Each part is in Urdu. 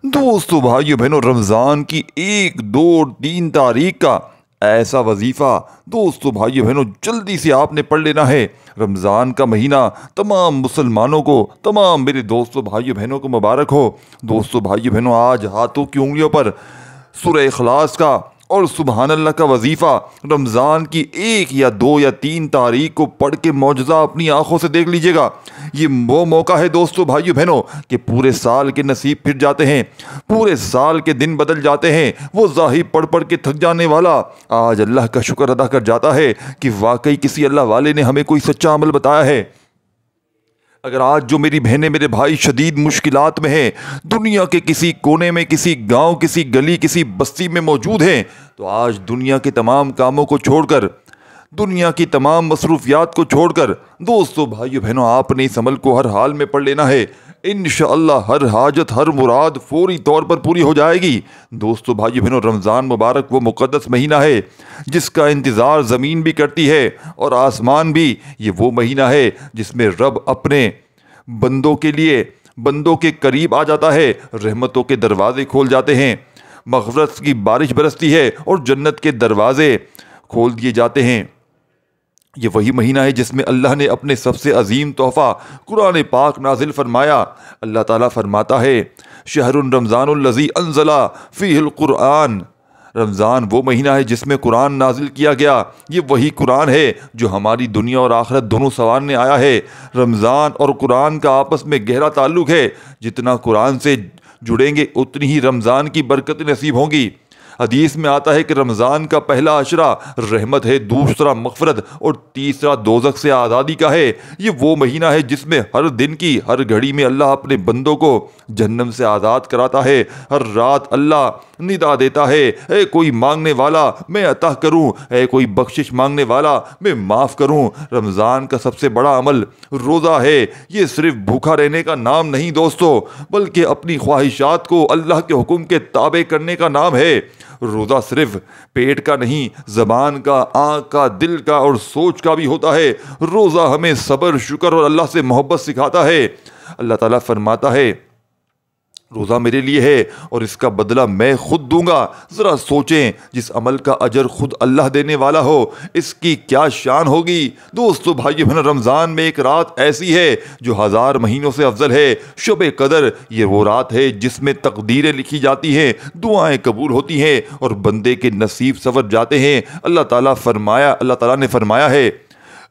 دوستو بھائیو بہنوں، رمضان کی 1 2 3 تاریخ کا ایسا وظیفہ دوستو بھائیو بہنوں جلدی سے آپ نے پڑھ لینا ہے۔ رمضان کا مہینہ تمام مسلمانوں کو، تمام میرے دوستو بھائیو بہنوں کو مبارک ہو۔ دوستو بھائیو بہنوں، آج ہاتھوں کی انگلیوں پر سورہ اخلاص کا اور سبحان اللہ کا وظیفہ رمضان کی 1 یا 2 یا 3 تاریخ کو پڑھ کے معجزہ اپنی آنکھوں سے دیکھ لیجئے گا۔ یہ وہ موقع ہے دوستو بھائیو بہنوں کہ پورے سال کے نصیب پھر جاتے ہیں، پورے سال کے دن بدل جاتے ہیں۔ وہ ظاہر پڑھ پڑھ کے تھک جانے والا آج اللہ کا شکر ادا کر جاتا ہے کہ واقعی کسی اللہ والے نے ہمیں کوئی سچا عمل بتایا ہے۔ اگر آج جو میری بہنیں میرے بھائی شدید مشکلات میں ہیں، دنیا کے کسی کونے میں، کسی گاؤں، کسی گلی، کسی بستی میں موجود ہیں، تو آج دنیا کے تمام کاموں کو چھوڑ کر، دنیا کی تمام مصروفیات کو چھوڑ کر دوستو بھائیو بہنوں آپ نے اس عمل کو ہر حال میں پڑھ لینا ہے۔ انشاءاللہ ہر حاجت، ہر مراد فوری طور پر پوری ہو جائے گی۔ دوستو بھائیو بہنوں، رمضان مبارک وہ مقدس مہینہ ہے جس کا انتظار زمین بھی کرتی ہے اور آسمان بھی۔ یہ وہ مہینہ ہے جس میں رب اپنے بندوں کے لیے، بندوں کے قریب آ جاتا ہے، رحمتوں کے دروازے کھول جاتے ہیں، مغفرت کی بارش برستی ہے اور جنت کے دروازے کھول دیے جاتے ہیں۔ یہ وہی مہینہ ہے جس میں اللہ نے اپنے سب سے عظیم تحفہ قرآن پاک نازل فرمایا۔ اللہ تعالیٰ فرماتا ہے، شہر رمضان الذی انزل فیہ القرآن۔ رمضان وہ مہینہ ہے جس میں قرآن نازل کیا گیا۔ یہ وہی قرآن ہے جو ہماری دنیا اور آخرت دونوں سنوارنے آیا ہے۔ رمضان اور قرآن کا آپس میں گہرا تعلق ہے۔ جتنا قرآن سے جڑیں گے اتنی ہی رمضان کی برکت نصیب ہوں گی۔ حدیث میں آتا ہے کہ رمضان کا پہلا عشرہ رحمت ہے، دوسرا مغفرت اور تیسرا دوزخ سے آزادی کا ہے۔ یہ وہ مہینہ ہے جس میں ہر دن کی ہر گھڑی میں اللہ اپنے بندوں کو جہنم سے آزاد کراتا ہے۔ ہر رات اللہ ندا دیتا ہے، اے کوئی مانگنے والا میں عطا کروں، اے کوئی بخشش مانگنے والا میں معاف کروں۔ رمضان کا سب سے بڑا عمل روزہ ہے۔ یہ صرف بھوکا رہنے کا نام نہیں دوستو، بلکہ اپنی خواہشات کو اللہ کے حکم کے تابع کرنے کا نام ہے۔ روزہ صرف پیٹ کا نہیں، زبان کا، آنکھ کا، دل کا اور سوچ کا بھی ہوتا ہے۔ روزہ ہمیں صبر، شکر اور اللہ سے محبت سکھاتا ہے۔ اللہ تعالیٰ فرماتا ہے، روزہ میرے لیے ہے اور اس کا بدلہ میں خود دوں گا۔ ذرا سوچیں، جس عمل کا اجر خود اللہ دینے والا ہو، اس کی کیا شان ہوگی۔ دوستو بھائیو بہنوں، رمضان میں ایک رات ایسی ہے جو 1000 مہینوں سے افضل ہے۔ شب قدر یہ وہ رات ہے جس میں تقدیریں لکھی جاتی ہیں، دعائیں قبول ہوتی ہیں اور بندے کے نصیب سنور جاتے ہیں۔ اللہ تعالیٰ نے فرمایا ہے،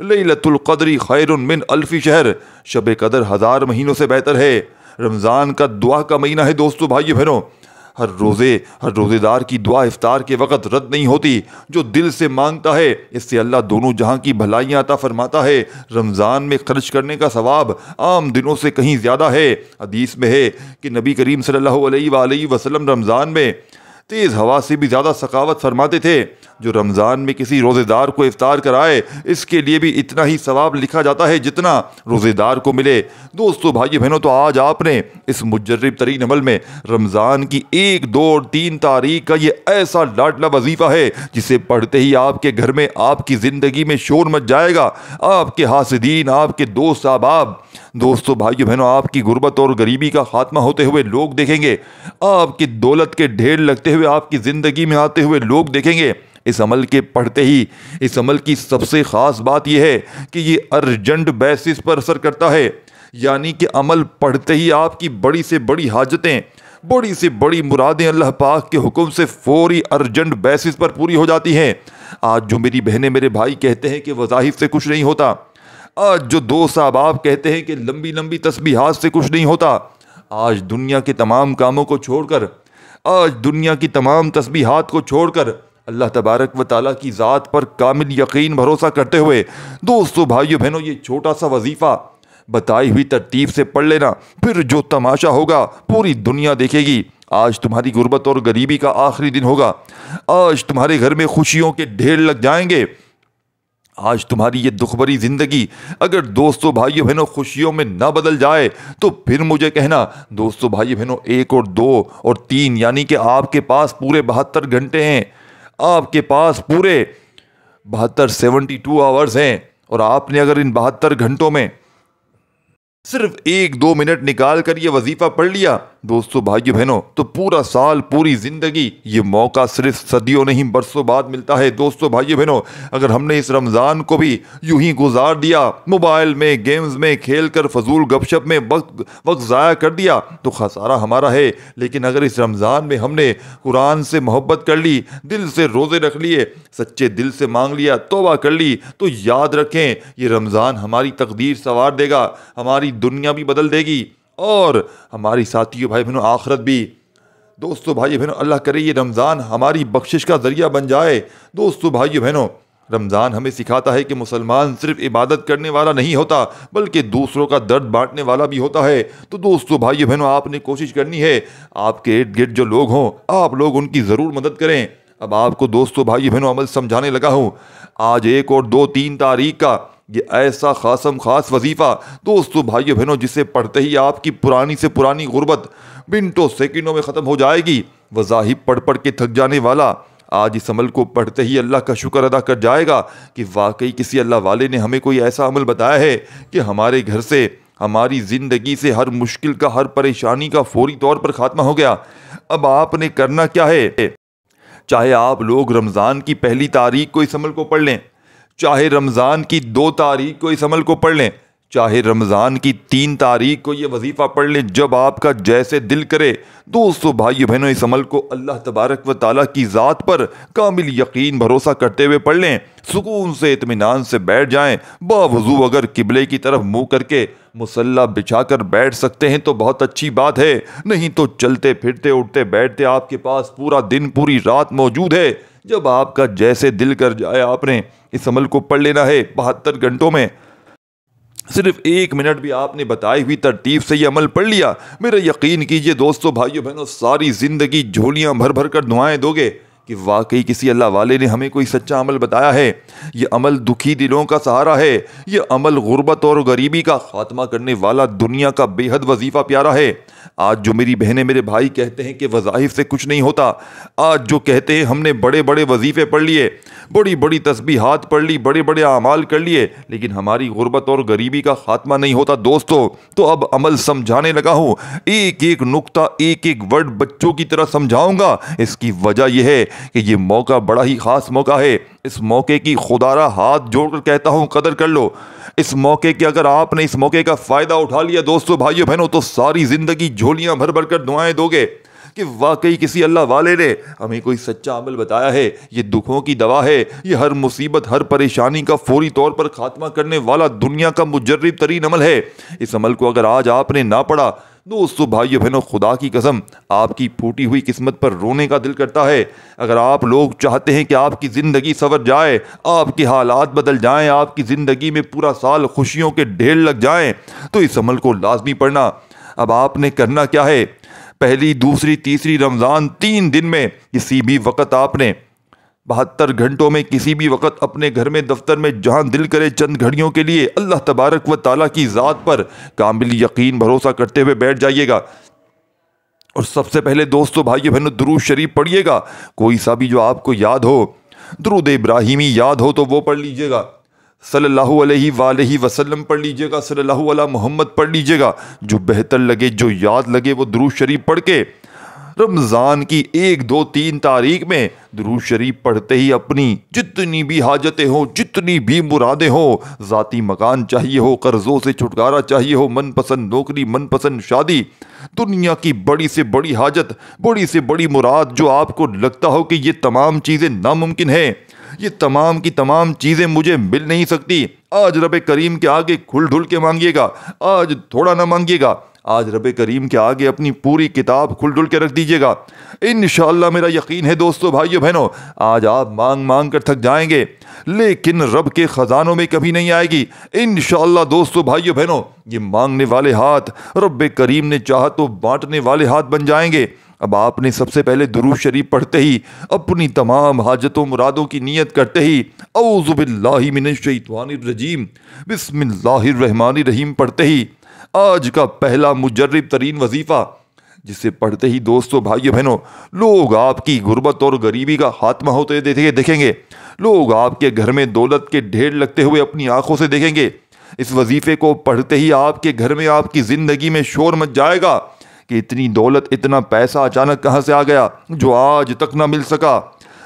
لیلۃ القدر خیر من الف شہر۔ شب قدر 1000 مہینوں سے بہتر ہے۔ رمضان کا دعا کا مہینہ ہے دوستو بھائیو بہنوں۔ ہر روزے دار کی دعا افطار کے وقت رد نہیں ہوتی۔ جو دل سے مانگتا ہے اس سے اللہ دونوں جہاں کی بھلائیاں عطا فرماتا ہے۔ رمضان میں خرچ کرنے کا ثواب عام دنوں سے کہیں زیادہ ہے۔ حدیث میں ہے کہ نبی کریم صلی اللہ علیہ وآلہ وسلم رمضان میں تیز ہوا سے بھی زیادہ سخاوت فرماتے تھے۔ جو رمضان میں کسی روزے دار کو افطار کرائے اس کے لیے بھی اتنا ہی ثواب لکھا جاتا ہے جتنا روزے دار کو ملے۔ دوستو بھائی بہنوں، تو آج آپ نے اس مجرب ترین عمل میں رمضان کی 1 2 اور 3 تاریخ کا یہ ایسا لاڈلا وظیفہ ہے جسے پڑھتے ہی آپ کے گھر میں، آپ کی زندگی میں شور مچ جائے گا۔ آپ کے حاسدین، آپ کے دوست احباب، دوستو بھائیو بہنوں، آپ کی غربت اور غریبی کا خاتمہ ہوتے ہوئے لوگ دیکھیں گے۔ آپ کی دولت کے ڈھیر لگتے ہوئے آپ کی زندگی میں آتے ہوئے لوگ دیکھیں گے۔ اس عمل کے پڑھتے ہی، اس عمل کی سب سے خاص بات یہ ہے کہ یہ ارجنٹ بیسس پر اثر کرتا ہے، یعنی کہ عمل پڑھتے ہی آپ کی بڑی سے بڑی حاجتیں، بڑی سے بڑی مرادیں اللہ پاک کے حکم سے فوری ارجنٹ بیسس پر پوری ہو جاتی ہیں۔ آج جو میری بہنیں میرے بھائی کہتے ہیں کہ وظائف سے کچھ نہیں ہوتا، آج جو دوست احباب کہتے ہیں کہ لمبی لمبی تسبیحات سے کچھ نہیں ہوتا، آج دنیا کے تمام کاموں کو چھوڑ کر، آج دنیا کی تمام تسبیحات کو چھوڑ کر اللہ تبارک و تعالیٰ کی ذات پر کامل یقین بھروسہ کرتے ہوئے دوستو بھائیو بہنوں یہ چھوٹا سا وظیفہ بتائی ہوئی ترتیب سے پڑھ لینا، پھر جو تماشا ہوگا پوری دنیا دیکھے گی۔ آج تمہاری غربت اور غریبی کا آخری دن ہوگا۔ آج تمہارے گھر میں خوشیوں کے ڈھیر لگ جائیں گے۔ آج تمہاری یہ دکھ بھری زندگی اگر دوستو بھائیو بہنوں خوشیوں میں نہ بدل جائے تو پھر مجھے کہنا۔ دوستو بھائیو بہنوں، 1 اور 2 اور 3 یعنی کہ آپ کے پاس پورے 72 گھنٹے ہیں۔ آپ کے پاس پورے 72 آورز ہیں، اور آپ نے اگر ان 72 گھنٹوں میں صرف 1 2 منٹ نکال کر یہ وظیفہ پڑھ لیا، دوستو بھائیو بہنوں، تو پورا سال پوری زندگی، یہ موقع صرف صدیوں نہیں برسوں بعد ملتا ہے۔ دوستو بھائیو بہنوں، اگر ہم نے اس رمضان کو بھی یوں ہی گزار دیا، موبائل میں، گیمز میں کھیل کر، فضول گپ شپ میں وقت ضائع کر دیا، تو خسارہ ہمارا ہے۔ لیکن اگر اس رمضان میں ہم نے قرآن سے محبت کر لی، دل سے روزے رکھ لیے، سچے دل سے مانگ لیا، توبہ کر لی، تو یاد رکھیں یہ رمضان ہماری تقدیر سنوار دے گا، ہماری دنیا بھی بدل دے گی اور ہماری ساتھیوں بھائی بہنوں آخرت بھی۔ دوستو بھائی بہنوں، اللہ کرے یہ رمضان ہماری بخشش کا ذریعہ بن جائے۔ دوستو بھائی بہنوں، رمضان ہمیں سکھاتا ہے کہ مسلمان صرف عبادت کرنے والا نہیں ہوتا بلکہ دوسروں کا درد بانٹنے والا بھی ہوتا ہے۔ تو دوستو بھائی بہنوں، آپ نے کوشش کرنی ہے آپ کے ارد گرد جو لوگ ہوں، آپ لوگ ان کی ضرور مدد کریں۔ اب آپ کو دوستو بھائی بہنوں عمل سمجھانے لگا ہوں۔ آج 1 اور 2 3 تاریخ کا یہ ایسا خاص وظیفہ دوستو بھائیو بہنوں، جسے پڑھتے ہی آپ کی پرانی سے پرانی غربت منٹوں سیکنڈوں میں ختم ہو جائے گی۔ وظائف پڑھ کے تھک جانے والا آج اس عمل کو پڑھتے ہی اللہ کا شکر ادا کر جائے گا کہ واقعی کسی اللہ والے نے ہمیں کوئی ایسا عمل بتایا ہے کہ ہمارے گھر سے، ہماری زندگی سے ہر مشکل کا، ہر پریشانی کا فوری طور پر خاتمہ ہو گیا۔ اب آپ نے کرنا کیا ہے؟ چاہے آپ لوگ رمضان کی 1 تاریخ کو اس عمل کو پڑھ لیں، چاہے رمضان کی 2 تاریخ کو اس عمل کو پڑھ لیں، چاہے رمضان کی 3 تاریخ کو یہ وظیفہ پڑھ لیں، جب آپ کا جیسے دل کرے۔ دوستو بھائیو بہنوں، اس عمل کو اللہ تبارک و تعالیٰ کی ذات پر کامل یقین بھروسہ کرتے ہوئے پڑھ لیں۔ سکون سے، اطمینان سے بیٹھ جائیں۔ باوضو اگر قبلے کی طرف منہ کر کے مصلی بچھا کر بیٹھ سکتے ہیں تو بہت اچھی بات ہے، نہیں تو چلتے پھرتے، اٹھتے بیٹھتے آپ کے پاس پورا دن، پوری رات موجود ہے۔ جب آپ کا جیسے دل کر جائے، آپ نے اس عمل کو پڑھ لینا ہے۔ 72 گھنٹوں میں صرف 1 منٹ بھی آپ نے بتائی ہوئی ترتیب سے یہ عمل پڑھ لیا، میرا یقین کیجئے دوستو بھائیو بہنوں، ساری زندگی جھولیاں بھر بھر کر دعائیں دو گے کہ واقعی کسی اللہ والے نے ہمیں کوئی سچا عمل بتایا ہے۔ یہ عمل دکھی دلوں کا سہارا ہے، یہ عمل غربت اور غریبی کا خاتمہ کرنے والا دنیا کا بے حد وظیفہ پیارا ہے۔ آج جو میری بہنیں، میرے بھائی کہتے ہیں کہ وظائف سے کچھ نہیں ہوتا، آج جو کہتے ہیں ہم نے بڑے بڑے وظیفے پڑھ لیے، بڑی بڑی تسبیحات پڑھ لی، بڑے بڑے اعمال کر لیے، لیکن ہماری غربت اور غریبی کا خاتمہ نہیں ہوتا دوستو، تو اب عمل سمجھانے لگا ہوں۔ ایک ایک نقطہ، ایک ایک ورڈ بچوں کی طرح سمجھاؤں گا۔ اس کی وجہ یہ ہے کہ یہ موقع بڑا ہی خاص موقع ہے۔ اس موقع کی خدارہ ہاتھ جوڑ کر کہتا ہوں، قدر کر لو۔ اس موقع کے، اگر آپ نے اس موقع کا فائدہ اٹھا لیا دوستو بھائیو بہنوں، تو ساری زندگی جھولیاں بھر بھر کر دعائیں دو گے کہ واقعی کسی اللہ والے نے ہمیں کوئی سچا عمل بتایا ہے۔ یہ دکھوں کی دوا ہے، یہ ہر مصیبت، ہر پریشانی کا فوری طور پر خاتمہ کرنے والا دنیا کا مجرب ترین عمل ہے۔ اس عمل کو اگر آج آپ نے نہ پڑھا دوستو بھائیو بہنوں، خدا کی قسم آپ کی پھوٹی ہوئی قسمت پر رونے کا دل کرتا ہے۔ اگر آپ لوگ چاہتے ہیں کہ آپ کی زندگی سنور جائے، آپ کے حالات بدل جائیں، آپ کی زندگی میں پورا سال خوشیوں کے ڈھیر لگ جائیں، تو اس عمل کو لازمی پڑھنا۔ اب آپ نے کرنا کیا ہے؟ 1، 2، 3 رمضان 3 دن میں کسی بھی وقت آپ نے 72 گھنٹوں میں کسی بھی وقت اپنے گھر میں، دفتر میں، جہاں دل کرے چند گھڑیوں کے لیے اللہ تبارک و تعالیٰ کی ذات پر کامل یقین بھروسہ کرتے ہوئے بیٹھ جائیے گا۔ اور سب سے پہلے دوستو بھائیو بہنوں، درود شریف پڑھیے گا، کوئی سا بھی جو آپ کو یاد ہو۔ درود ابراہیمی یاد ہو تو وہ پڑھ لیجئے گا، صلی اللہ علیہ وآلہ وسلم پڑھ لیجئے گا، صلی اللہ علیہ محمد پڑھ لیجئے گا، جو بہتر لگے، جو یاد لگے وہ درود شریف پڑھ کے رمضان کی 1، 2، 3 تاریخ میں درود شریف پڑھتے ہی اپنی جتنی بھی حاجتیں ہوں، جتنی بھی مرادیں ہوں، ذاتی مکان چاہیے ہو، قرضوں سے چھٹکارا چاہیے ہو، من پسند نوکری، من پسند شادی، دنیا کی بڑی سے بڑی حاجت، بڑی سے بڑی مراد، جو آپ کو لگتا ہو کہ یہ تمام چیزیں ناممکن ہیں، یہ تمام کی تمام چیزیں مجھے مل نہیں سکتی، آج رب کریم کے آگے کھل ڈھل کے مانگیے گا، آج تھوڑا نہ مانگیے گا، آج رب کریم کے آگے اپنی پوری کتاب کھل ڈھل کے رکھ دیجئے گا۔ انشاءاللہ میرا یقین ہے دوستو بھائیو بہنوں، آج آپ مانگ مانگ کر تھک جائیں گے، لیکن رب کے خزانوں میں کبھی نہیں آئے گی۔ انشاءاللہ دوستو بھائیو بہنوں، یہ مانگنے والے ہاتھ رب کریم نے چاہا تو بانٹنے والے ہاتھ بن جائیں گے۔ اب آپ نے سب سے پہلے درود شریف پڑھتے ہی، اپنی تمام حاجتوں مرادوں کی نیت کرتے ہی، اعوذ باللہ من الشیطان الرجیم، بسم اللہ الرحمن الرحیم پڑھتے ہی آج کا پہلا مجرب ترین وظیفہ، جسے پڑھتے ہی دوستو بھائیو بہنوں، لوگ آپ کی غربت اور غریبی کا خاتمہ ہوتے دیکھیں گے، لوگ آپ کے گھر میں دولت کے ڈھیر لگتے ہوئے اپنی آنکھوں سے دیکھیں گے۔ اس وظیفے کو پڑھتے ہی آپ کے گھر میں، آپ کی زندگی میں شور مچ جائے گا، کہ اتنی دولت اتنا پیسہ اچانک کہاں سے آ گیا جو آج تک نہ مل سکا۔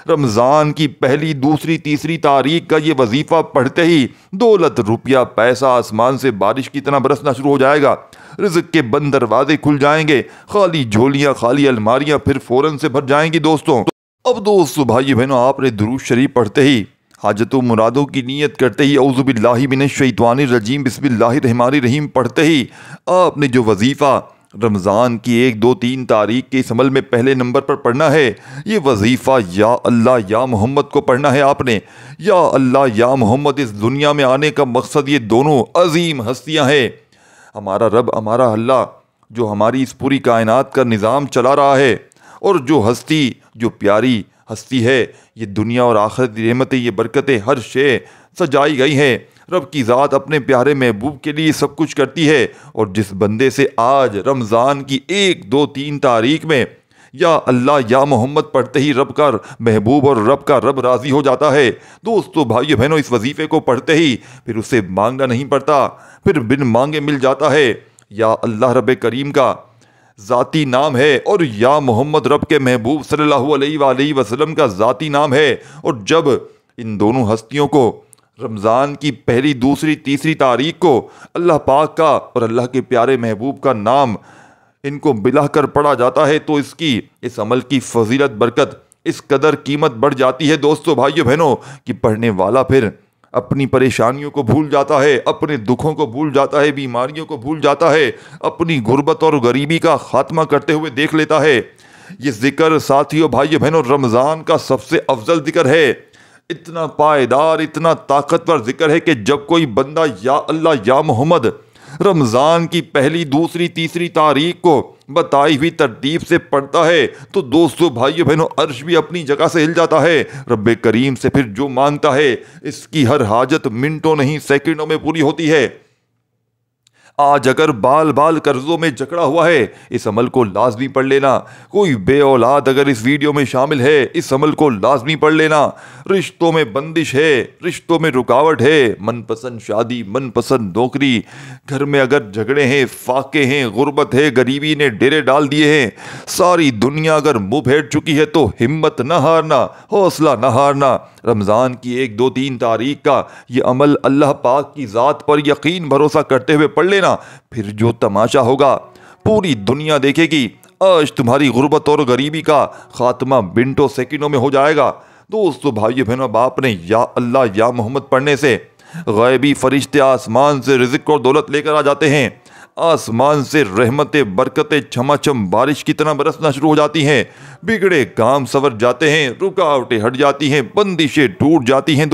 رمضان کی پہلی دوسری تیسری تاریخ کا یہ وظیفہ پڑھتے ہی دولت روپیہ پیسہ آسمان سے بارش کی طرح برسنا شروع ہو جائے گا، رزق کے بند دروازے کھل جائیں گے، خالی جھولیاں خالی الماریاں پھر فوراً سے بھر جائیں گی دوستوں۔ اب دوستو بھائی بہنوں، آپ نے درود شریف پڑھتے ہی حاجت و مرادوں کی نیت کرتے ہی اعوذ باللہ من الشیطان الرجیم بسم اللہ الرحمن الرحیم پڑھتے ہی آپ نے جو وظیفہ رمضان کی 1 2 3 تاریخ کے اس عمل میں پہلے نمبر پر پڑھنا ہے، یہ وظیفہ یا اللہ یا محمد کو پڑھنا ہے آپ نے۔ یا اللہ یا محمد اس دنیا میں آنے کا مقصد یہ دونوں عظیم ہستیاں ہیں، ہمارا رب ہمارا اللہ جو ہماری اس پوری کائنات کا نظام چلا رہا ہے، اور جو ہستی جو پیاری ہستی ہے، یہ دنیا اور آخرت کی نعمتیں یہ برکتیں ہر شے سجائی گئی ہیں۔ رب کی ذات اپنے پیارے محبوب کے لیے سب کچھ کرتی ہے، اور جس بندے سے آج رمضان کی 1 2 3 تاریخ میں یا اللہ یا محمد پڑھتے ہی رب کا محبوب اور رب کا رب راضی ہو جاتا ہے، دوستو بھائیو بہنوں، اس وظیفے کو پڑھتے ہی پھر اسے مانگنا نہیں پڑتا، پھر بن مانگے مل جاتا ہے۔ یا اللہ رب کریم کا ذاتی نام ہے، اور یا محمد رب کے محبوب صلی اللہ علیہ وآلہ وسلم کا ذاتی نام ہے، اور جب ان دونوں ہستیوں کو رمضان کی پہلی دوسری تیسری تاریخ کو اللہ پاک کا اور اللہ کے پیارے محبوب کا نام ان کو ملا کر پڑھا جاتا ہے، تو اس عمل کی فضیلت برکت اس قدر قیمت بڑھ جاتی ہے دوستو بھائیو بہنوں کہ پڑھنے والا پھر اپنی پریشانیوں کو بھول جاتا ہے، اپنے دکھوں کو بھول جاتا ہے، بیماریوں کو بھول جاتا ہے، اپنی غربت اور غریبی کا خاتمہ کرتے ہوئے دیکھ لیتا ہے۔ یہ ذکر ساتھیوں بھائیو بہنوں رمضان کا سب سے افضل ذکر ہے، اتنا پائیدار اتنا طاقتور ذکر ہے کہ جب کوئی بندہ یا اللہ یا محمد رمضان کی پہلی دوسری تیسری تاریخ کو بتائی ہوئی ترتیب سے پڑھتا ہے تو دوستو بھائیو بہنوں عرش بھی اپنی جگہ سے ہل جاتا ہے۔ رب کریم سے پھر جو مانگتا ہے اس کی ہر حاجت منٹوں نہیں سیکنڈوں میں پوری ہوتی ہے۔ آج اگر بال بال قرضوں میں جکڑا ہوا ہے، اس عمل کو لازمی پڑھ لینا۔ کوئی بے اولاد اگر اس ویڈیو میں شامل ہے، اس عمل کو لازمی پڑھ لینا۔ رشتوں میں بندش ہے، رشتوں میں رکاوٹ ہے، من پسند شادی من پسند نوکری، گھر میں اگر جھگڑے ہیں، فاقے ہیں، غربت ہے، غریبی نے ڈیرے ڈال دیے ہیں، ساری دنیا اگر منہ پھیر چکی ہے تو ہمت نہ ہارنا، حوصلہ نہ ہارنا۔ رمضان کی 1 2 3 تاریخ کا یہ عمل اللہ پاک کی ذات پر یقین بھروسہ کرتے ہوئے پڑھ لینا، پھر جو تماشا ہوگا پوری دنیا دیکھے گی۔ آج تمہاری غربت اور غریبی کا خاتمہ منٹوں سیکنڈوں میں ہو جائے گا۔ دوستو بھائیو بہنوں، اب آپ نے یا اللہ یا محمد پڑھنے سے غیبی فرشتے آسمان سے رزق اور دولت لے کر آ جاتے ہیں، آسمان سے رحمتیں برکتیں چھماچھم بارش کی طرح برسنا شروع ہو جاتی ہیں، بگڑے کام سنور جاتے ہیں، رکاوٹیں ہٹ جاتی ہیں، بندشیں ٹوٹ جاتی ہیں۔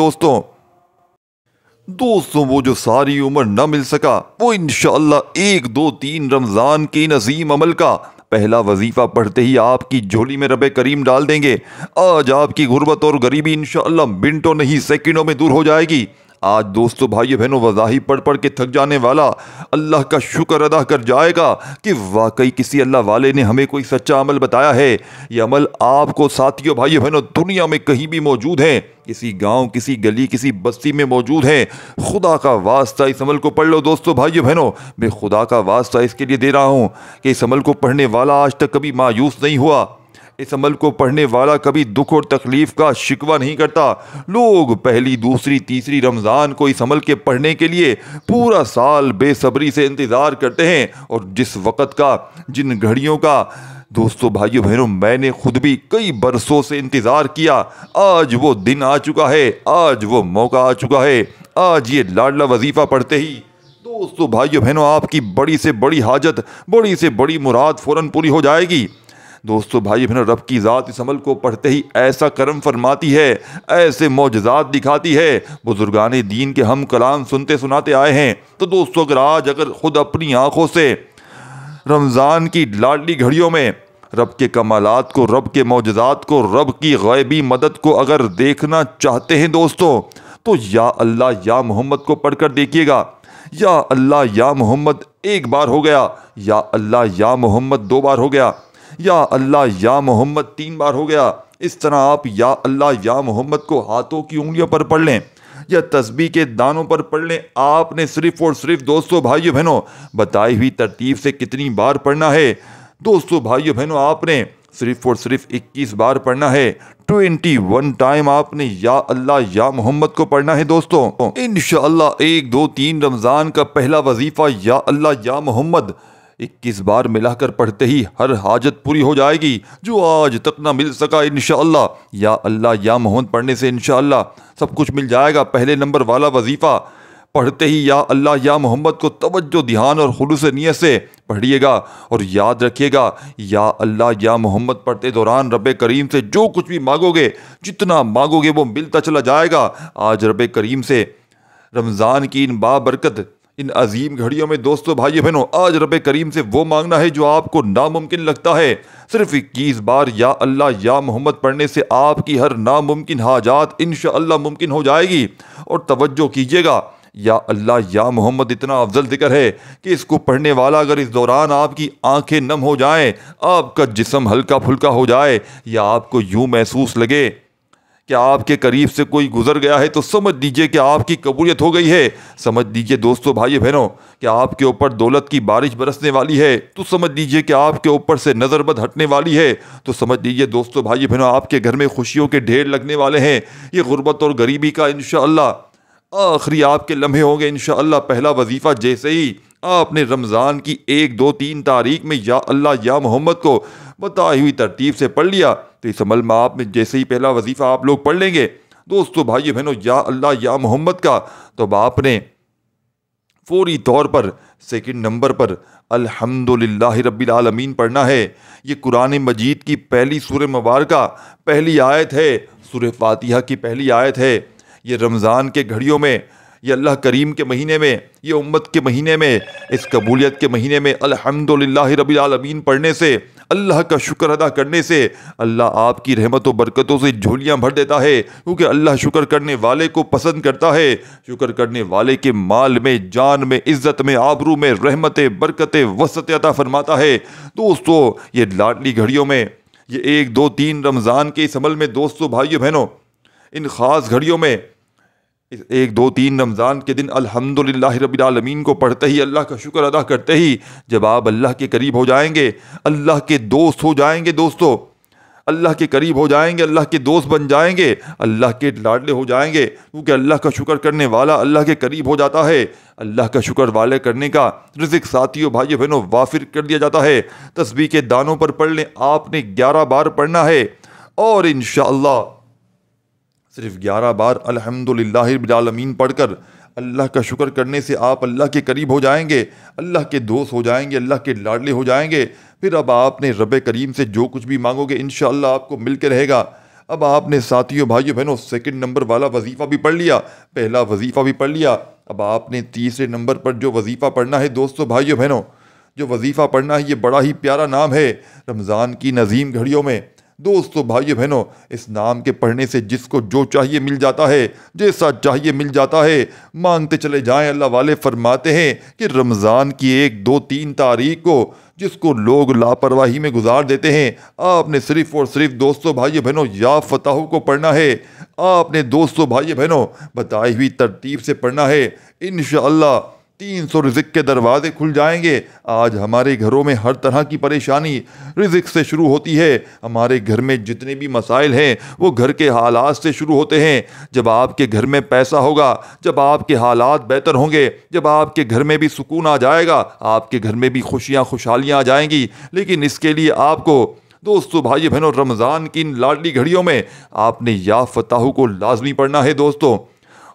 دوستوں وہ جو ساری عمر نہ مل سکا وہ انشاءاللہ 1 2 3 رمضان کے عظیم عمل کا پہلا وظیفہ پڑھتے ہی آپ کی جھولی میں رب کریم ڈال دیں گے۔ آج آپ کی غربت اور غریبی انشاءاللہ منٹوں نہیں سیکنڈوں میں دور ہو جائے گی۔ آج دوستو بھائیو بہنوں وظائف پڑھ پڑھ کے تھک جانے والا اللہ کا شکر ادا کر جائے گا کہ واقعی کسی اللہ والے نے ہمیں کوئی سچا عمل بتایا ہے۔ یہ عمل آپ کو ساتھیوں بھائیو بہنوں دنیا میں کہیں بھی موجود ہے، کسی گاؤں کسی گلی کسی بستی میں موجود ہے۔ خدا کا واسطہ اس عمل کو پڑھ لو دوستو بھائیو بہنوں، میں خدا کا واسطہ اس کے لیے دے رہا ہوں کہ اس عمل کو پڑھنے والا آج تک کبھی مایوس نہیں ہوا، اس عمل کو پڑھنے والا کبھی دکھ اور تکلیف کا شکوہ نہیں کرتا۔ لوگ پہلی دوسری تیسری رمضان کو اس عمل کے پڑھنے کے لیے پورا سال بے صبری سے انتظار کرتے ہیں، اور جس وقت کا جن گھڑیوں کا دوستو بھائیو بہنوں میں نے خود بھی کئی برسوں سے انتظار کیا، آج وہ دن آ چکا ہے، آج وہ موقع آ چکا ہے۔ آج یہ لاڈلا وظیفہ پڑھتے ہی دوستو بھائیو بہنوں آپ کی بڑی سے بڑی حاجت بڑی سے بڑی مراد فوراً پوری ہو جائے گی۔ دوستو بھائی بہنوں رب کی ذات اس عمل کو پڑھتے ہی ایسا کرم فرماتی ہے، ایسے معجزات دکھاتی ہے۔ بزرگان دین کے ہم کلام سنتے سناتے آئے ہیں، تو دوستو اگر خود اپنی آنکھوں سے رمضان کی لاڈلی گھڑیوں میں رب کے کمالات کو، رب کے معجزات کو، رب کی غیبی مدد کو اگر دیکھنا چاہتے ہیں دوستو، تو یا اللہ یا محمد کو پڑھ کر دیکھیے گا۔ یا اللہ یا محمد 1 بار ہو گیا، یا اللہ یا محمد 2 بار ہو گیا، یا اللہ یا محمد 3 بار ہو گیا۔ اس طرح آپ یا اللہ یا محمد کو ہاتھوں کی انگلیوں پر پڑھ لیں یا تسبیح کے دانوں پر پڑھ لیں۔ آپ نے صرف اور صرف دوستو بھائیو بہنوں بتائی ہوئی ترتیب سے کتنی بار پڑھنا ہے دوستو بھائیو بہنوں آپ نے صرف اور صرف 21 بار پڑھنا ہے، 21 ٹائم آپ نے یا اللہ یا محمد کو پڑھنا ہے دوستو۔ انشاءاللہ 1 2 3 رمضان کا پہلا وظیفہ یا اللہ یا محمد 21 بار ملا کر پڑھتے ہی ہر حاجت پوری ہو جائے گی جو آج تک نہ مل سکا انشاءاللہ۔ یا اللہ یا محمد پڑھنے سے انشاءاللہ سب کچھ مل جائے گا۔ پہلے نمبر والا وظیفہ پڑھتے ہی یا اللہ یا محمد کو توجہ دھیان اور خلوص نیت سے پڑھیے گا اور یاد رکھیے گا یا اللہ یا محمد پڑھتے دوران رب کریم سے جو کچھ بھی مانگو گے، جتنا مانگو گے وہ ملتا چلا جائے گا۔ آج رب کریم سے رمضان کی ان بابرکت ان عظیم گھڑیوں میں دوستو بھائی بہنوں آج رب کریم سے وہ مانگنا ہے جو آپ کو ناممکن لگتا ہے۔ صرف 21 بار یا اللہ یا محمد پڑھنے سے آپ کی ہر ناممکن حاجات انشاءاللہ ممکن ہو جائے گی۔ اور توجہ کیجیے گا یا اللہ یا محمد اتنا افضل ذکر ہے کہ اس کو پڑھنے والا اگر اس دوران آپ کی آنکھیں نم ہو جائیں، آپ کا جسم ہلکا پھلکا ہو جائے یا آپ کو یوں محسوس لگے کہ آپ کے قریب سے کوئی گزر گیا ہے، تو سمجھ لیجئے کہ آپ کی قبولیت ہو گئی ہے۔ سمجھ لیجئے دوستو بھائی بہنوں کہ آپ کے اوپر دولت کی بارش برسنے والی ہے، تو سمجھ لیجئے کہ آپ کے اوپر سے نظر بد ہٹنے والی ہے، تو سمجھ لیجئے دوستو بھائی بہنوں آپ کے گھر میں خوشیوں کے ڈھیر لگنے والے ہیں۔ یہ غربت اور غریبی کا انشاءاللہ آخری آپ کے لمحے ہوں گے انشاءاللہ۔ پہلا وظیفہ جیسے ہی آپ نے رمضان کی 1 2 3 تاریخ میں یا اللہ یا محمد کو بتائی ہوئی ترتیب سے پڑھ لیا، تو اس عمل میں آپ نے جیسے ہی پہلا وظیفہ آپ لوگ پڑھ لیں گے دوستو بھائی بہنوں یا اللہ یا محمد کا، تو اب آپ نے فوری طور پر سیکنڈ نمبر پر الحمدللہ رب العالمین پڑھنا ہے۔ یہ قرآن مجید کی پہلی سورہ مبارکہ پہلی آیت ہے، سورہ فاتحہ کی پہلی آیت ہے۔ یہ رمضان کے گھڑیوں میں، یہ اللہ کریم کے مہینے میں، یہ امت کے مہینے میں، اس قبولیت کے مہینے میں الحمدللہ رب العالمین پڑھنے سے، اللہ کا شکر ادا کرنے سے اللہ آپ کی رحمت و برکتوں سے جھولیاں بھر دیتا ہے، کیونکہ اللہ شکر کرنے والے کو پسند کرتا ہے۔ شکر کرنے والے کے مال میں، جان میں، عزت میں، آبرو میں رحمتیں، برکتیں، وسعت عطا فرماتا ہے۔ دوستو یہ لاڈلی گھڑیوں میں، یہ 1 2 3 رمضان کے اس عمل میں دوستو بھائیو بہنوں ان خاص گھڑیوں میں 1 2 3 رمضان کے دن الحمدللہ رب العالمین کو پڑھتے ہی، اللہ کا شکر ادا کرتے ہی جب آپ اللہ کے قریب ہو جائیں گے، اللہ کے دوست ہو جائیں گے دوستو، اللہ کے قریب ہو جائیں گے، اللہ کے دوست بن جائیں گے، اللہ کے لاڈلے ہو جائیں گے، کیونکہ اللہ کا شکر کرنے والا اللہ کے قریب ہو جاتا ہے۔ اللہ کا شکر والے کرنے کا رزق ساتھیوں بھائیو بہنوں وافر کر دیا جاتا ہے۔ تسبیح کے دانوں پر پڑھ لیں، آپ نے 11 بار پڑھنا ہے اور انشاءاللہ صرف 11 بار الحمدللہ رب العالمین پڑھ کر اللہ کا شکر کرنے سے آپ اللہ کے قریب ہو جائیں گے، اللہ کے دوست ہو جائیں گے، اللہ کے لاڈلے ہو جائیں گے۔ پھر اب آپ نے رب کریم سے جو کچھ بھی مانگو گے انشاءاللہ آپ کو مل کے رہے گا۔ اب آپ نے ساتھیوں بھائیوں بہنوں سیکنڈ نمبر والا وظیفہ بھی پڑھ لیا، پہلا وظیفہ بھی پڑھ لیا۔ اب آپ نے تیسرے نمبر پر جو وظیفہ پڑھنا ہے دوستو بھائیوں بہنوں، جو وظیفہ پڑھنا ہے یہ بڑا ہی پیارا نام ہے رمضان کی نظیم گھڑیوں میں۔ دوستو بھائیو بہنوں اس نام کے پڑھنے سے جس کو جو چاہیے مل جاتا ہے، جیسا چاہیے مل جاتا ہے، مانگتے چلے جائیں۔ اللہ والے فرماتے ہیں کہ رمضان کی 1 2 3 تاریخ کو جس کو لوگ لاپرواہی میں گزار دیتے ہیں، آپ نے صرف اور صرف دوستو بھائیو بہنوں یا فتح کو پڑھنا ہے۔ آپ نے دوستو بھائیو بہنوں بتائی ہوئی ترتیب سے پڑھنا ہے، انشاءاللہ 300 رزق کے دروازے کھل جائیں گے۔ آج ہمارے گھروں میں ہر طرح کی پریشانی رزق سے شروع ہوتی ہے۔ ہمارے گھر میں جتنے بھی مسائل ہیں وہ گھر کے حالات سے شروع ہوتے ہیں۔ جب آپ کے گھر میں پیسہ ہوگا، جب آپ کے حالات بہتر ہوں گے، جب آپ کے گھر میں بھی سکون آ جائے گا، آپ کے گھر میں بھی خوشیاں خوشحالیاں آ جائیں گی۔ لیکن اس کے لیے آپ کو دوستو بھائی بہنوں رمضان کی ان لاڈلی گھڑیوں میں آپ نے یا فتح کو لازمی پڑھنا ہے دوستو،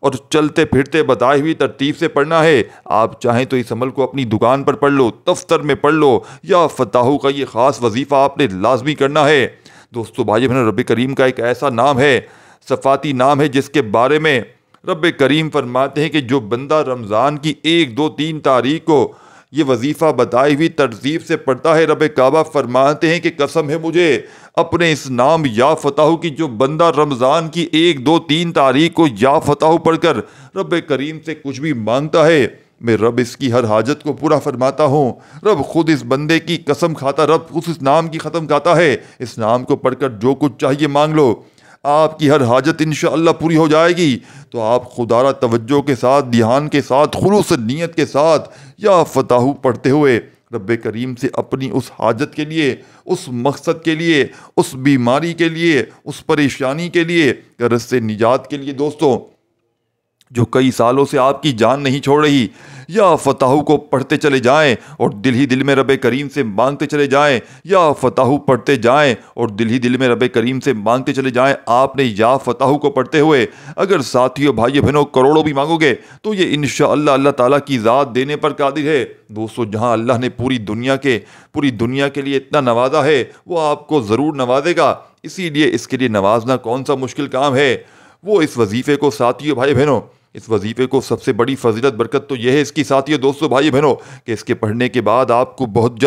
اور چلتے پھرتے بتائی ہوئی ترتیب سے پڑھنا ہے۔ آپ چاہیں تو اس عمل کو اپنی دکان پر پڑھ لو، دفتر میں پڑھ لو، یا فتح کا یہ خاص وظیفہ آپ نے لازمی کرنا ہے۔ دوستو بھائی بہنوں رب کریم کا ایک ایسا نام ہے، صفاتی نام ہے، جس کے بارے میں رب کریم فرماتے ہیں کہ جو بندہ رمضان کی 1 2 3 تاریخ کو یہ وظیفہ بتائی ہوئی ترتیب سے پڑھتا ہے، رب کعبہ فرماتے ہیں کہ قسم ہے مجھے اپنے اس نام یا فتح کی، جو بندہ رمضان کی 1 2 3 تاریخ کو یا فتح پڑھ کر رب کریم سے کچھ بھی مانگتا ہے، میں رب اس کی ہر حاجت کو پورا فرماتا ہوں۔ رب خود اس بندے کی قسم کھاتا، رب خود اس نام کی ختم کھاتا ہے، اس نام کو پڑھ کر جو کچھ چاہیے مانگ لو، آپ کی ہر حاجت انشاءاللہ پوری ہو جائے گی۔ تو آپ خدا را توجہ کے ساتھ، دھیان کے ساتھ، خلوص نیت کے ساتھ یا فتح پڑھتے ہوئے رب کریم سے اپنی اس حاجت کے لیے، اس مقصد کے لیے، اس بیماری کے لیے، اس پریشانی کے لیے، غرض سے نجات کے لیے دوستوں، جو کئی سالوں سے آپ کی جان نہیں چھوڑ رہی، یا فتح کو پڑھتے چلے جائیں اور دل ہی دل میں رب کریم سے مانگتے چلے جائیں، یا فتح پڑھتے جائیں اور دل ہی دل میں رب کریم سے مانگتے چلے جائیں۔ آپ نے یا فتح کو پڑھتے ہوئے اگر ساتھیوں بھائیوں بہنوں کروڑوں بھی مانگو گے تو یہ انشاءاللہ اللہ تعالیٰ کی ذات دینے پر قادر ہے۔ دوستو، جہاں اللہ نے پوری دنیا کے لیے اتنا نوازا ہے، وہ آپ کو ضرور نوازے گا۔ اسی لیے اس کے لیے نوازنا کون سا مشکل کام ہے؟ وہ اس وظیفے کو ساتھیوں بھائی بہنوں، اس وظیفے کو سب سے بڑی فضیلت برکت تو یہ ہے اس کی ساتھیوں دوستو بھائی بہنوں کہ اس کے پڑھنے کے بعد آپ کو بہت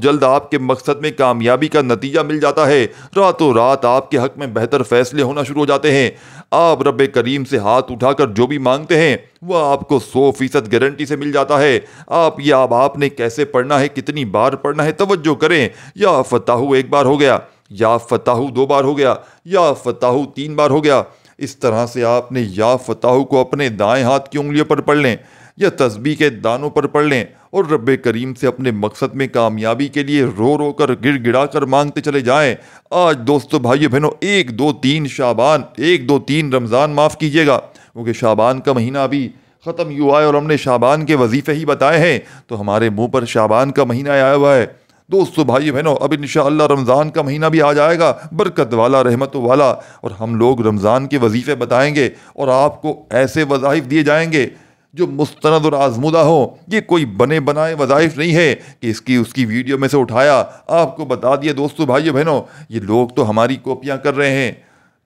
جلد آپ کے مقصد میں کامیابی کا نتیجہ مل جاتا ہے۔ راتوں رات آپ کے حق میں بہتر فیصلے ہونا شروع ہو جاتے ہیں۔ آپ رب کریم سے ہاتھ اٹھا کر جو بھی مانگتے ہیں وہ آپ کو 100% گارنٹی سے مل جاتا ہے۔ آپ نے کیسے پڑھنا ہے، کتنی بار پڑھنا ہے، توجہ کریں۔ یا فتح ایک بار ہو گیا، یا فتح 2 بار ہو گیا، یا فتح 3 بار ہو گیا۔ اس طرح سے آپ نے یا فتح کو اپنے دائیں ہاتھ کی انگلیوں پر پڑھ لیں یا تسبیح کے دانوں پر پڑھ لیں اور رب کریم سے اپنے مقصد میں کامیابی کے لیے رو رو کر گڑ گڑا کر مانگتے چلے جائیں۔ آج دوستو بھائیو بہنوں 1 2 3 شعبان، 1 2 3 رمضان معاف کیجیے گا، کیونکہ شعبان کا مہینہ ابھی ختم ہی ہوا ہے اور ہم نے شعبان کے وظیفے ہی بتائے ہیں تو ہمارے منہ پر شعبان کا مہینہ آیا ہوا ہے۔ دوستو بھائی بہنوں، اب انشاءاللہ رمضان کا مہینہ بھی آ جائے گا، برکت والا، رحمت والا، اور ہم لوگ رمضان کے وظیفے بتائیں گے اور آپ کو ایسے وظائف دیے جائیں گے جو مستند اور آزمودہ ہوں۔ یہ کوئی بنے بنائے وظائف نہیں ہے کہ اس کی ویڈیو میں سے اٹھایا آپ کو بتا دیا۔ دوستو بھائی بہنوں، یہ لوگ تو ہماری کاپیاں کر رہے ہیں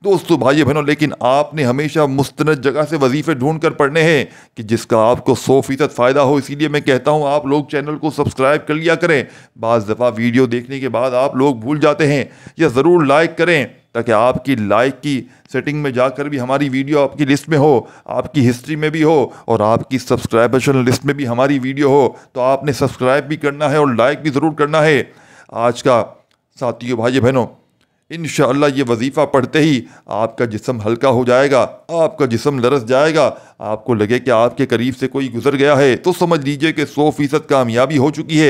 دوستو بھائی بہنوں، لیکن آپ نے ہمیشہ مستند جگہ سے وظیفے ڈھونڈ کر پڑھنے ہیں کہ جس کا آپ کو 100% فائدہ ہو۔ اسی لیے میں کہتا ہوں آپ لوگ چینل کو سبسکرائب کر لیا کریں۔ بعض دفعہ ویڈیو دیکھنے کے بعد آپ لوگ بھول جاتے ہیں، یا ضرور لائک کریں تاکہ آپ کی لائک کی سیٹنگ میں جا کر بھی ہماری ویڈیو آپ کی لسٹ میں ہو، آپ کی ہسٹری میں بھی ہو، اور آپ کی سبسکرائبیشن لسٹ میں بھی ہماری ویڈیو ہو۔ تو آپ نے سبسکرائب بھی کرنا ہے اور لائک بھی ضرور کرنا ہے۔ آج کا ساتھیوں بھائی بہنوں، انشاءاللہ یہ وظیفہ پڑھتے ہی آپ کا جسم ہلکا ہو جائے گا، آپ کا جسم لرز جائے گا۔ آپ کو لگے کہ آپ کے قریب سے کوئی گزر گیا ہے تو سمجھ لیجئے کہ 100% کامیابی ہو چکی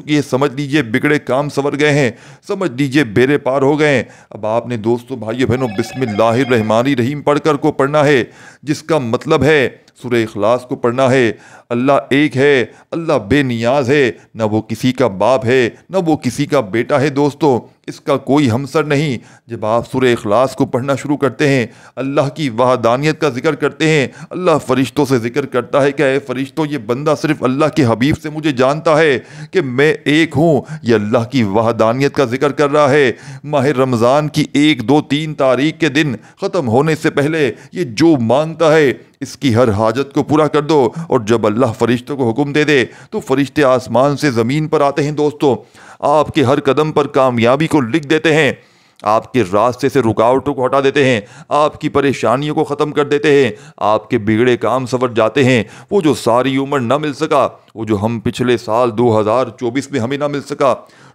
ہے، سمجھ لیجئے بگڑے کام سنور گئے ہیں، سمجھ لیجئے بیڑے پار ہو گئے ہیں۔ اب آپ نے دوستو بھائیو بہنوں بسم اللہ الرحمن الرحیم پڑھ کر کو پڑھنا ہے، جس کا مطلب ہے سورہ اخلاص کو پڑھنا ہے۔ اللہ ایک ہے، اللہ بے نیاز ہے، نہ وہ کسی کا باپ ہے نہ وہ کسی کا بیٹا ہے۔ دوستو، اس کا کوئی ہمسر نہیں۔ جب آپ سورہ اخلاص کو پڑھنا شروع کرتے ہیں، اللہ کی وحدانیت کا ذکر کرتے ہیں، اللہ فرشتوں سے ذکر کرتا ہے کہ اے فرشتوں، یہ بندہ صرف اللہ کے حبیب سے مجھے جانتا ہے کہ میں ایک ہوں۔ یہ اللہ کی وحدانیت کا ذکر کر رہا ہے۔ ماہ رمضان کی 1 2 3 تاریخ کے دن ختم ہونے سے پہلے یہ جو مانگتا ہے اس کی ہر حاجت کو پورا کر دو۔ اور جب اللہ فرشتوں کو حکم دے دے تو فرشتے آسمان سے زمین پر آتے ہیں۔ دوستو، آپ کے ہر قدم پر کامیابی کو لکھ دیتے ہیں، آپ کے راستے سے رکاوٹوں کو ہٹا دیتے ہیں، آپ کی پریشانیوں کو ختم کر دیتے ہیں، آپ کے بگڑے کام سنور جاتے ہیں۔ وہ جو ساری عمر نہ مل سکا، وہ جو ہم پچھلے سال 2024 میں ہمیں نہ مل سکا،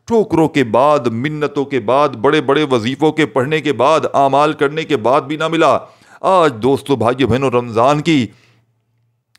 ٹھوکروں کے بعد، منتوں کے بعد، بڑے بڑے وظیفوں کے پڑھنے کے بعد، اعمال کرنے کے بعد بھی نہ ملا، آج دوستو بھائیو بہنوں رمضان کی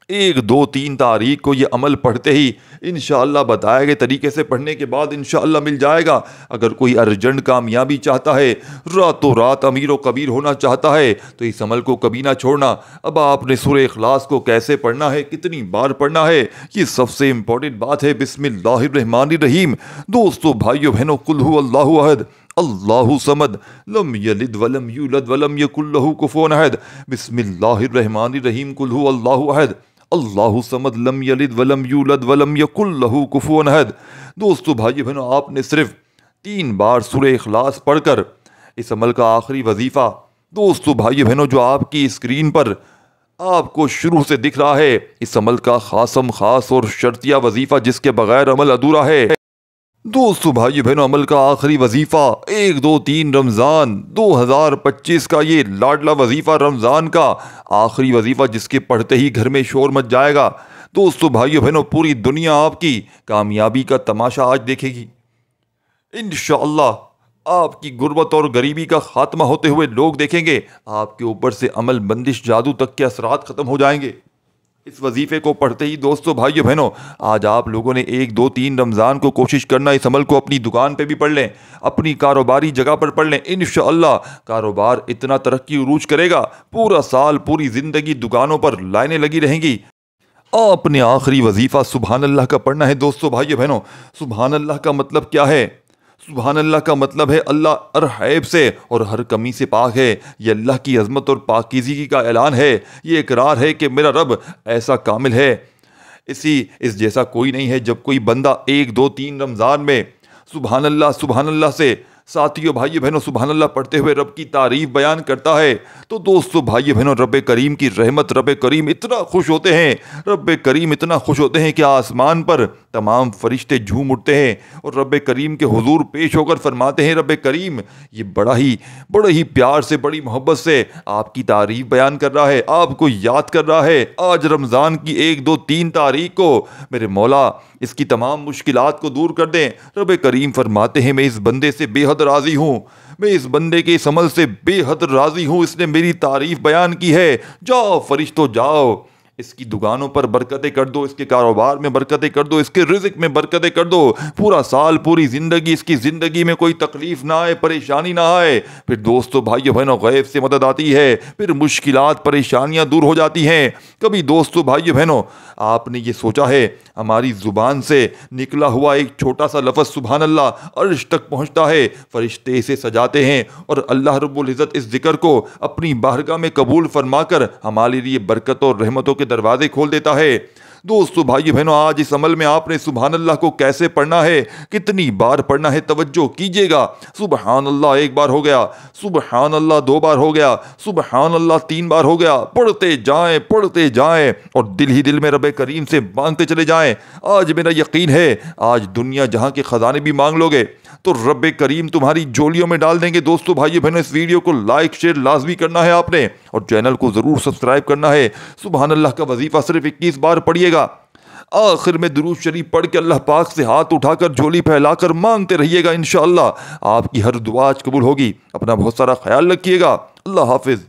1 2 3 تاریخ کو یہ عمل پڑھتے ہی انشاءاللہ بتائے گئے طریقے سے پڑھنے کے بعد انشاءاللہ مل جائے گا۔ اگر کوئی ارجنٹ کامیابی چاہتا ہے، راتوں رات امیر و کبیر ہونا چاہتا ہے تو اس عمل کو کبھی نہ چھوڑنا۔ اب آپ نے سورہ اخلاص کو کیسے پڑھنا ہے، کتنی بار پڑھنا ہے، یہ سب سے امپورٹنٹ بات ہے۔ بسم اللہ الرحمن الرحیم۔ دوستو بھائیو بہنوں، قل هو اللہ احد اللہ صمد لم یلد ولم یولد ولم یکن لہ کفوا احد۔ بسم اللہ الرحمن الرحیم۔ قل هو اللہ احد اللہ صمد لم یلد ولم یولد ولم یکن لہ کفوا احد۔ دوستو بھائی بہنوں، آپ نے صرف 3 بار سورہ اخلاص پڑھ کر اس عمل کا آخری وظیفہ، دوستو بھائی بہنوں، جو آپ کی اسکرین پر آپ کو شروع سے دکھ رہا ہے، اس عمل کا خاص اور شرطیہ وظیفہ جس کے بغیر عمل ادھورا ہے۔ دوستو بھائی بہنوں، عمل کا آخری وظیفہ 1 2 3 رمضان 2025 کا یہ لاڈلا وظیفہ، رمضان کا آخری وظیفہ جس کے پڑھتے ہی گھر میں شور مچ جائے گا۔ دوستو بھائیو بہنوں، پوری دنیا آپ کی کامیابی کا تماشا آج دیکھے گی۔ انشاءاللہ آپ کی غربت اور غریبی کا خاتمہ ہوتے ہوئے لوگ دیکھیں گے، آپ کے اوپر سے عمل، بندش، جادو تک کے اثرات ختم ہو جائیں گے۔ اس وظیفے کو پڑھتے ہی دوستو بھائیو بہنوں، آج آپ لوگوں نے 1 2 3 رمضان کو کوشش کرنا، اس عمل کو اپنی دکان پہ بھی پڑھ لیں، اپنی کاروباری جگہ پر پڑھ لیں، انشاءاللہ کاروبار اتنا ترقی عروج کرے گا، پورا سال پوری زندگی دکانوں پر لائنیں لگی رہیں گی۔ آپ نے آخری وظیفہ سبحان اللہ کا پڑھنا ہے دوستو بھائیو بہنوں۔ سبحان اللہ کا مطلب کیا ہے؟ سبحان اللہ کا مطلب ہے اللہ ہر عیب سے اور ہر کمی سے پاک ہے۔ یہ اللہ کی عظمت اور پاکیزگی کا اعلان ہے، یہ اقرار ہے کہ میرا رب ایسا کامل ہے، اس جیسا کوئی نہیں ہے۔ جب کوئی بندہ 1 2 3 رمضان میں سبحان اللہ سے ساتھیوں بھائی بہنوں سبحان اللہ پڑھتے ہوئے رب کی تعریف بیان کرتا ہے تو دوستو بھائی بہنوں رب کریم کی رحمت، رب کریم اتنا خوش ہوتے ہیں، رب کریم اتنا خوش ہوتے ہیں کہ آسمان پر تمام فرشتے جھوم اٹھتے ہیں اور رب کریم کے حضور پیش ہو کر فرماتے ہیں رب کریم یہ بڑا ہی پیار سے، بڑی محبت سے آپ کی تعریف بیان کر رہا ہے، آپ کو یاد کر رہا ہے۔ آج رمضان کی 1 2 3 تاریخ کو میرے مولا اس کی تمام مشکلات کو دور کر دیں۔ رب کریم فرماتے ہیں میں اس بندے سے بے حد راضی ہوں، میں اس بندے کے اس عمل سے بے حد راضی ہوں، اس نے میری تعریف بیان کی ہے، جاؤ فرشتوں جاؤ، اس کی دکانوں پر برکتیں کر دو، اس کے کاروبار میں برکتیں کر دو، اس کے رزق میں برکتیں کر دو، پورا سال پوری زندگی اس کی زندگی میں کوئی تکلیف نہ آئے، پریشانی نہ آئے۔ پھر دوستو بھائیو بہنوں غیب سے مدد آتی ہے، پھر مشکلات پریشانیاں دور ہو جاتی ہیں۔ کبھی دوستو بھائیو بہنوں آپ نے یہ سوچا ہے ہماری زبان سے نکلا ہوا ایک چھوٹا سا لفظ سبحان اللہ عرش تک پہنچتا ہے، فرشتے اسے سجاتے ہیں اور اللہ رب العزت اس ذکر کو اپنی بارگاہ میں قبول فرما کر ہمارے لیے برکتوں اور رحمتوں کے دروازے کھول دیتا ہے۔ دوستو بھائی بہنوں آج اس عمل میں آپ نے سبحان اللہ کو کیسے پڑھنا ہے، کتنی بار پڑھنا ہے، توجہ کیجئے گا۔ سبحان اللہ 1 بار ہو گیا، سبحان اللہ 2 بار ہو گیا، سبحان اللہ 3 بار ہو گیا، پڑھتے جائیں اور دل ہی دل میں رب کریم سے مانگتے چلے جائیں۔ آج میرا یقین ہے آج دنیا جہاں کے خزانے بھی مانگ لوگے تو رب کریم تمہاری جولیوں میں ڈال دیں گے۔ دوستو بھائی بہنوں اس ویڈیو کو لائک شیئر لازمی کرنا ہے آپ نے اور چینل کو ضرور سبسکرائب کرنا ہے۔ سبحان اللہ کا وظیفہ صرف 21 بار پڑھیے گا، آخر میں درود شریف پڑھ کے اللہ پاک سے ہاتھ اٹھا کر جھولی پھیلا کر مانگتے رہیے گا، انشاءاللہ آپ کی ہر دعا آج قبول ہوگی۔ اپنا بہت سارا خیال رکھیے گا، اللہ حافظ۔